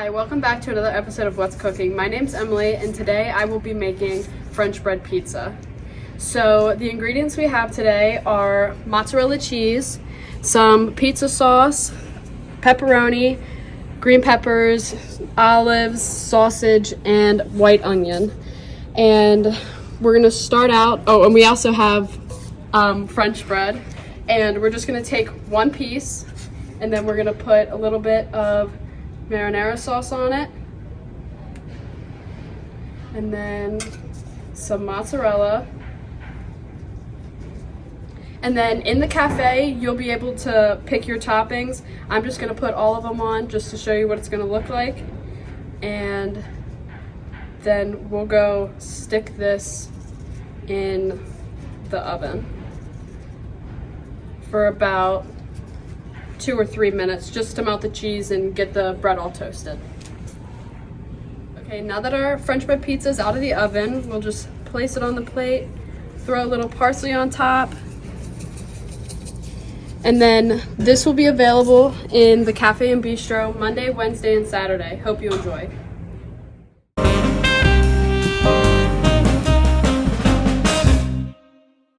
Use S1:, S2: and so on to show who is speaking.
S1: Hi, welcome back to another episode of What's Cooking. My name's Emily, and today I will be making French bread pizza. So the ingredients we have today are mozzarella cheese, some pizza sauce, pepperoni, green peppers, olives, sausage, and white onion. And we're gonna start out, and we also have French bread. And we're just gonna take one piece, and then we're gonna put a little bit of Marinara sauce on it, and then some mozzarella. And then in the cafe, you'll be able to pick your toppings. I'm just gonna put all of them on just to show you what it's gonna look like. And then we'll go stick this in the oven for about 2 or 3 minutes just to melt the cheese and get the bread all toasted. Okay, now that our French bread pizza is out of the oven, we'll just place it on the plate, throw a little parsley on top, and then this will be available in the Cafe and Bistro Monday, Wednesday, and Saturday. Hope you enjoy.